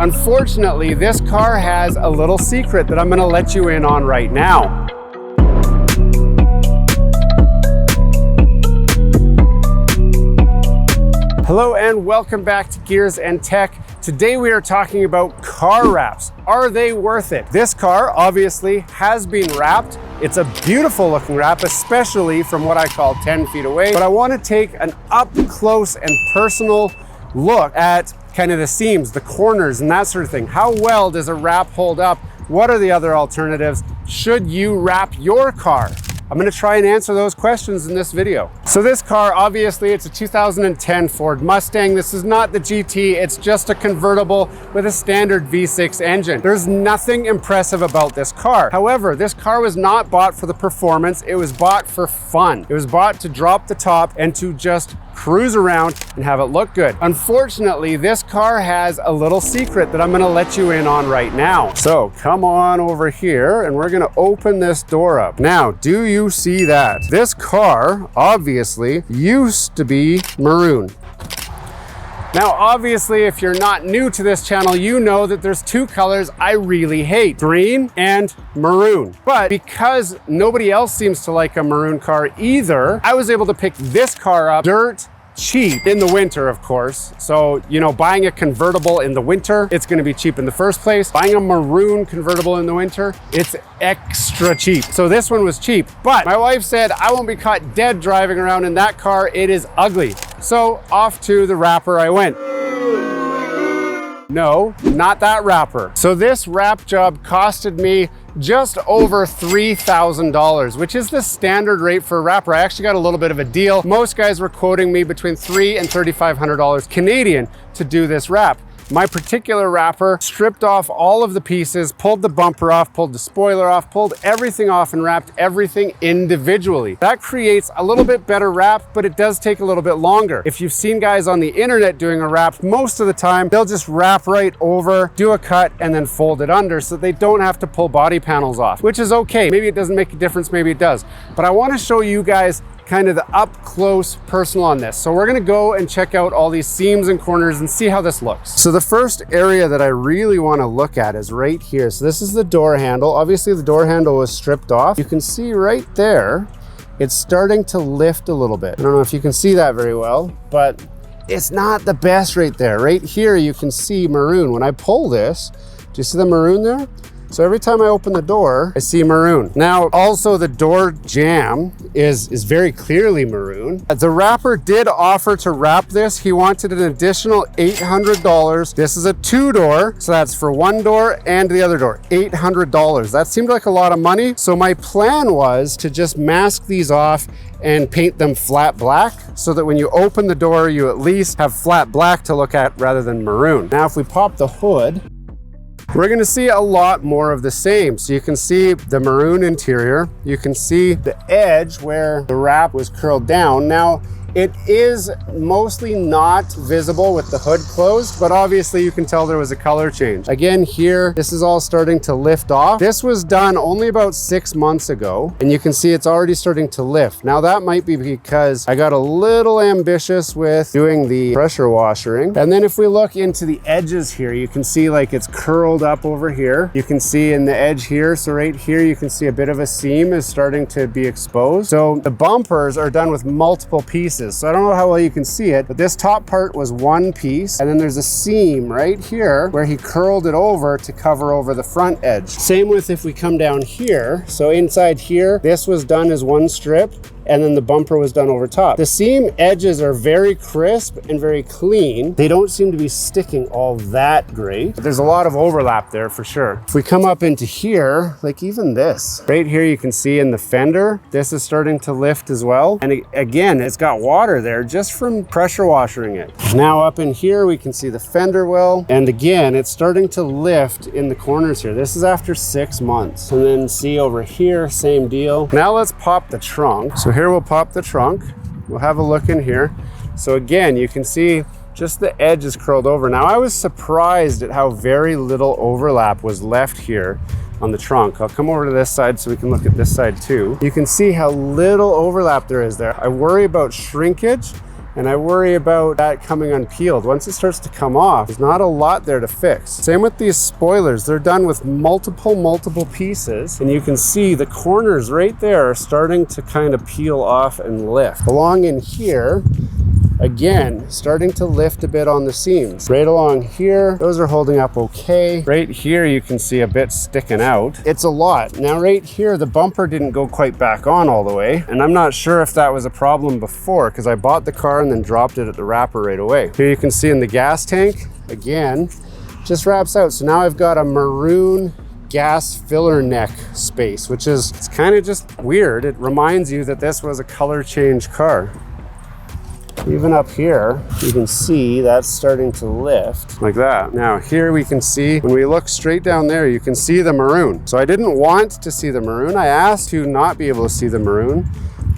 Unfortunately, this car has a little secret that I'm going to let you in on right now. Hello and welcome back to Gears and Tech. Today we are talking about car wraps. Are they worth it? This car obviously has been wrapped. It's a beautiful looking wrap, especially from what I call 10 feet away. But I want to take an up close and personal look at kind of the seams, the corners, and that sort of thing. How well does a wrap hold up? What are the other alternatives? Should you wrap your car? I'm going to try and answer those questions in this video. So this car, obviously, it's a 2010 Ford Mustang. This is not the GT, it's just a convertible with a standard V6 engine. There's nothing impressive about this car. However, this car was not bought for the performance, it was bought for fun. It was bought to drop the top and to just cruise around and have it look good. Unfortunately, this car has a little secret that I'm going to let you in on right now. So come on over here and we're going to open this door up. Now, do you see that? This car obviously used to be maroon. Now, obviously, if you're not new to this channel, you know that there's two colors I really hate, green and maroon. But because nobody else seems to like a maroon car either, I was able to pick this car up dirt cheap in the winter, of course. So, you know, buying a convertible in the winter, it's going to be cheap in the first place. Buying a maroon convertible in the winter, it's extra cheap. So this one was cheap, but my wife said I won't be caught dead driving around in that car. It is ugly. So off to the wrapper I went. No, not that wrapper. So this wrap job costed me just over $3,000, which is the standard rate for a wrapper. I actually got a little bit of a deal. Most guys were quoting me between $300 and $3,500 Canadian to do this wrap. My particular wrapper stripped off all of the pieces, pulled the bumper off, pulled the spoiler off, pulled everything off and wrapped everything individually. That creates a little bit better wrap, but it does take a little bit longer. If you've seen guys on the internet doing a wrap, most of the time they'll just wrap right over, do a cut, and then fold it under so they don't have to pull body panels off, which is okay. Maybe it doesn't make a difference, maybe it does. But I want to show you guys kind of the up close personal on this. So we're going to go and check out all these seams and corners and see how this looks. So the first area that I really want to look at is right here. So this is the door handle. Obviously the door handle was stripped off. You can see right there, it's starting to lift a little bit. I don't know if you can see that very well, but it's not the best right there. Right here, you can see maroon. When I pull this, do you see the maroon there? So every time I open the door, I see maroon. Now, also the door jamb is very clearly maroon. The wrapper did offer to wrap this. He wanted an additional $800. This is a two-door, so that's for one door and the other door, $800. That seemed like a lot of money. So my plan was to just mask these off and paint them flat black so that when you open the door, you at least have flat black to look at rather than maroon. Now, if we pop the hood, we're going to see a lot more of the same. So you can see the maroon interior. You can see the edge where the wrap was curled down. Now, it is mostly not visible with the hood closed, but obviously you can tell there was a color change. Again, here, this is all starting to lift off. This was done only about 6 months ago, and you can see it's already starting to lift. Now that might be because I got a little ambitious with doing the pressure washing. And then if we look into the edges here, you can see like it's curled up over here. You can see in the edge here, so right here, you can see a bit of a seam is starting to be exposed. So the bumpers are done with multiple pieces. So I don't know how well you can see it, but this top part was one piece, and then there's a seam right here where he curled it over to cover over the front edge. Same with if we come down here. So inside here, this was done as one strip, and then the bumper was done over top. The seam edges are very crisp and very clean. They don't seem to be sticking all that great, but there's a lot of overlap there for sure. If we come up into here, like even this, right here you can see in the fender, this is starting to lift as well. And again, it's got water there just from pressure washing it. Now up in here, we can see the fender well. And again, it's starting to lift in the corners here. This is after 6 months. And then see over here, same deal. Now let's pop the trunk. So here we'll pop the trunk. We'll have a look in here. So again, you can see just the edge is curled over. Now I was surprised at how very little overlap was left here on the trunk. I'll come over to this side so we can look at this side too. You can see how little overlap there is there. I worry about shrinkage and I worry about that coming unpeeled. Once it starts to come off, there's not a lot there to fix. Same with these spoilers. They're done with multiple pieces, and you can see the corners right there are starting to kind of peel off and lift. Along in here, again, starting to lift a bit on the seams. Right along here, those are holding up okay. Right here, you can see a bit sticking out. It's a lot. Now right here, the bumper didn't go quite back on all the way, and I'm not sure if that was a problem before, because I bought the car and then dropped it at the wrapper right away. Here you can see in the gas tank, again, just wraps out. So now I've got a maroon gas filler neck space, which is, it's kind of just weird. It reminds you that this was a color change car. Even up here, you can see that's starting to lift like that. Now here we can see, when we look straight down there, you can see the maroon. So I didn't want to see the maroon. I asked to not be able to see the maroon,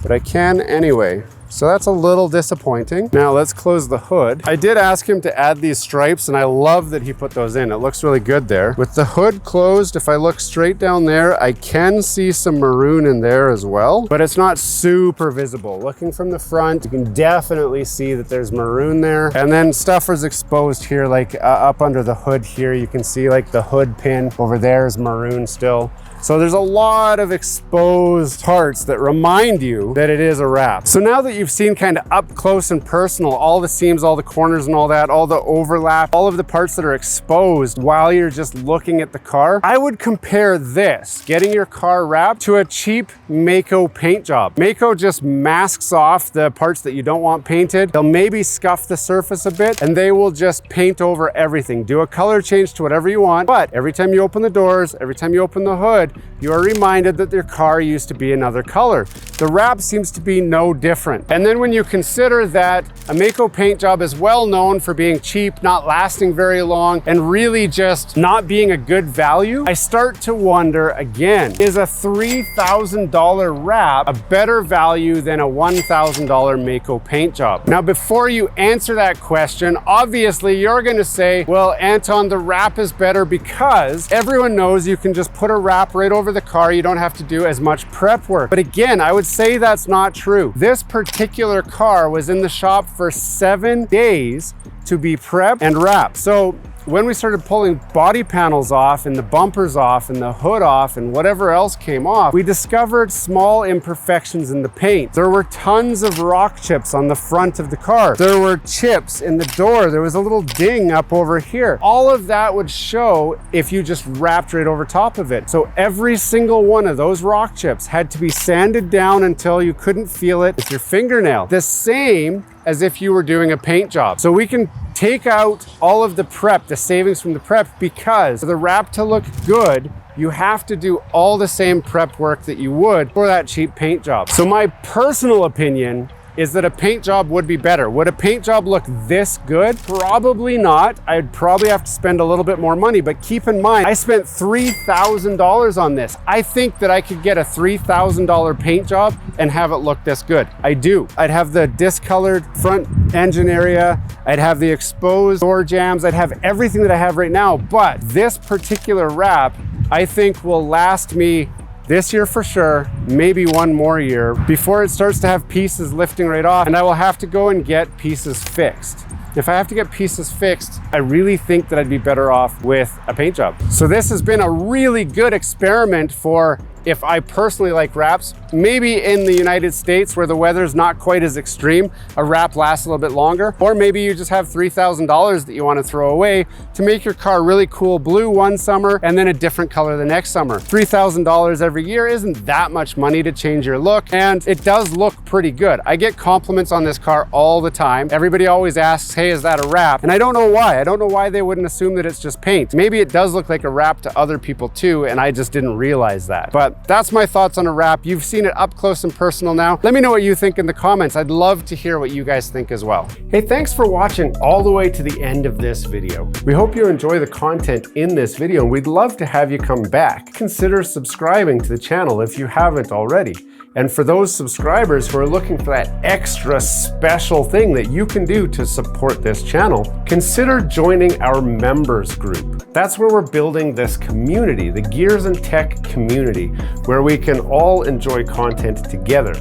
but I can anyway. So that's a little disappointing. Now let's close the hood. I did ask him to add these stripes, and I love that he put those in. It looks really good there. With the hood closed, if I look straight down there, I can see some maroon in there as well, but it's not super visible. Looking from the front, you can definitely see that there's maroon there. And then stuff is exposed here, like up under the hood here, you can see like the hood pin over there is maroon still. So there's a lot of exposed parts that remind you that it is a wrap. So now that you've seen kind of up close and personal, all the seams, all the corners and all that, all the overlap, all of the parts that are exposed while you're just looking at the car, I would compare this, getting your car wrapped, to a cheap Mako paint job. Mako just masks off the parts that you don't want painted. They'll maybe scuff the surface a bit, and they will just paint over everything. Do a color change to whatever you want, but every time you open the doors, every time you open the hood, you are reminded that your car used to be another color. The wrap seems to be no different. And then when you consider that a Mako paint job is well known for being cheap, not lasting very long, and really just not being a good value, I start to wonder again, is a $3,000 wrap a better value than a $1,000 Mako paint job? Now, before you answer that question, obviously you're gonna say, well, Anton, the wrap is better because everyone knows you can just put a wrap right over the car. You don't have to do as much prep work. But again, I would say that's not true. This particular car was in the shop for 7 days to be prepped and wrapped. So when we started pulling body panels off and the bumpers off and the hood off and whatever else came off, we discovered small imperfections in the paint. There were tons of rock chips on the front of the car. There were chips in the door. There was a little ding up over here. All of that would show if you just wrapped right over top of it. So every single one of those rock chips had to be sanded down until you couldn't feel it with your fingernail. The same as if you were doing a paint job. So we can take out all of the prep, the savings from the prep, because for the wrap to look good, you have to do all the same prep work that you would for that cheap paint job. So my personal opinion is that a paint job would be better. Would a paint job look this good? Probably not. I'd probably have to spend a little bit more money, but keep in mind, I spent $3,000 on this. I think that I could get a $3,000 paint job and have it look this good. I do. I'd have the discolored front engine area. I'd have the exposed door jambs. I'd have everything that I have right now, but this particular wrap, I think will last me this year for sure, maybe one more year before it starts to have pieces lifting right off, and I will have to go and get pieces fixed. If I have to get pieces fixed, I really think that I'd be better off with a paint job. So this has been a really good experiment for if I personally like wraps. Maybe in the United States where the weather's not quite as extreme, a wrap lasts a little bit longer. Or maybe you just have $3,000 that you want to throw away to make your car really cool blue one summer and then a different color the next summer. $3,000 every year isn't that much money to change your look, and it does look pretty good. I get compliments on this car all the time. Everybody always asks, hey, is that a wrap? And I don't know why. I don't know why they wouldn't assume that it's just paint. Maybe it does look like a wrap to other people too, and I just didn't realize that. But that's my thoughts on a wrap. You've seen it up close and personal now. Let me know what you think in the comments. I'd love to hear what you guys think as well. Hey, thanks for watching all the way to the end of this video. We hope you enjoy the content in this video, and we'd love to have you come back. Consider subscribing to the channel if you haven't already. And for those subscribers who are looking for that extra special thing that you can do to support this channel, consider joining our members group. That's where we're building this community, the Gears and Tech community, where we can all enjoy content together.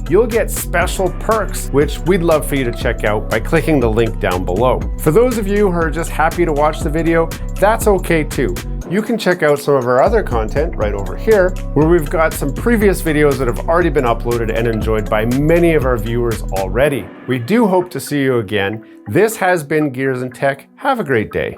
you'll get special perks, which we'd love for you to check out by clicking the link down below. For those of you who are just happy to watch the video, that's okay too. You can check out some of our other content right over here, where we've got some previous videos that have already been uploaded and enjoyed by many of our viewers already. We do hope to see you again. This has been Gears and Tech. Have a great day.